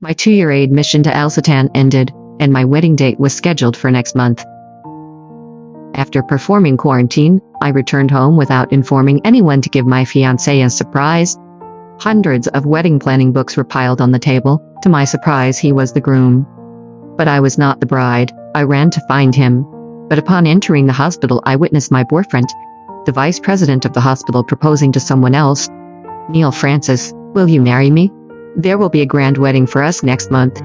My 2-year aid mission to Alsatan ended, and my wedding date was scheduled for next month. After performing quarantine, I returned home without informing anyone to give my fiancé a surprise. Hundreds of wedding planning books were piled on the table. To my surprise, he was the groom. But I was not the bride. I ran to find him. But upon entering the hospital, I witnessed my boyfriend, the vice president of the hospital, proposing to someone else. "Neil Francis, will you marry me? There will be a grand wedding for us next month."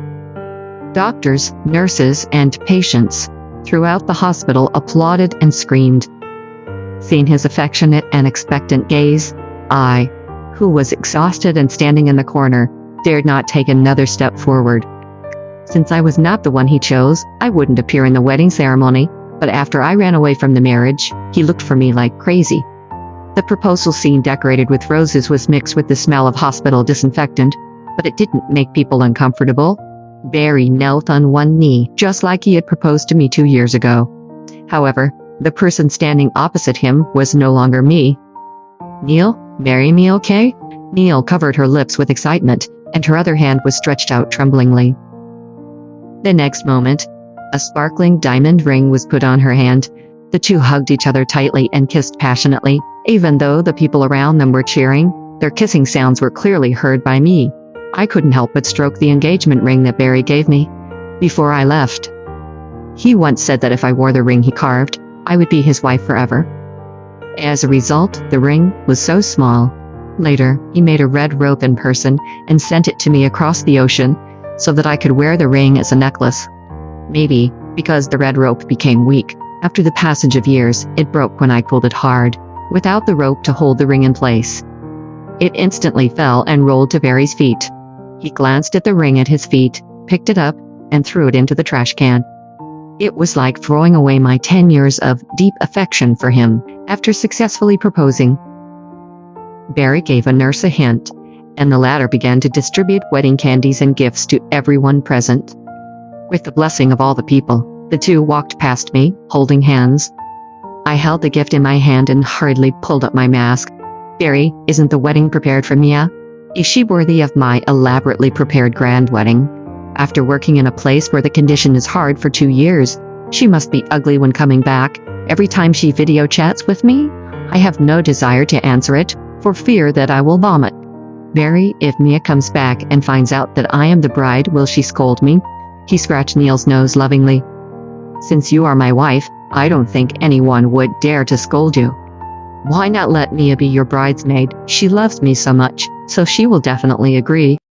Doctors, nurses, and patients throughout the hospital applauded and screamed. Seeing his affectionate and expectant gaze, I, who was exhausted and standing in the corner, dared not take another step forward. Since I was not the one he chose, I wouldn't appear in the wedding ceremony, but after I ran away from the marriage, he looked for me like crazy. The proposal scene decorated with roses was mixed with the smell of hospital disinfectant, but it didn't make people uncomfortable. Barry knelt on one knee, just like he had proposed to me 2 years ago. However, the person standing opposite him was no longer me. "Neil, marry me, okay?" Neil covered her lips with excitement, and her other hand was stretched out tremblingly. The next moment, a sparkling diamond ring was put on her hand. The two hugged each other tightly and kissed passionately. Even though the people around them were cheering, their kissing sounds were clearly heard by me. I couldn't help but stroke the engagement ring that Barry gave me before I left. He once said that if I wore the ring he carved, I would be his wife forever. As a result, the ring was so small. Later, he made a red rope in person and sent it to me across the ocean so that I could wear the ring as a necklace. Maybe because the red rope became weak. After the passage of years, it broke when I pulled it hard, without the rope to hold the ring in place. It instantly fell and rolled to Barry's feet. He glanced at the ring at his feet, picked it up, and threw it into the trash can. It was like throwing away my 10 years of deep affection for him after successfully proposing. Barry gave a nurse a hint, and the latter began to distribute wedding candies and gifts to everyone present. With the blessing of all the people, the two walked past me, holding hands. I held the gift in my hand and hurriedly pulled up my mask. "Barry, isn't the wedding prepared for Mia? Is she worthy of my elaborately prepared grand wedding? After working in a place where the condition is hard for 2 years, she must be ugly when coming back. Every time she video chats with me, I have no desire to answer it, for fear that I will vomit. Barry, if Mia comes back and finds out that I am the bride, will she scold me?" He scratched Neil's nose lovingly. "Since you are my wife, I don't think anyone would dare to scold you. Why not let Mia be your bridesmaid? She loves me so much, so she will definitely agree."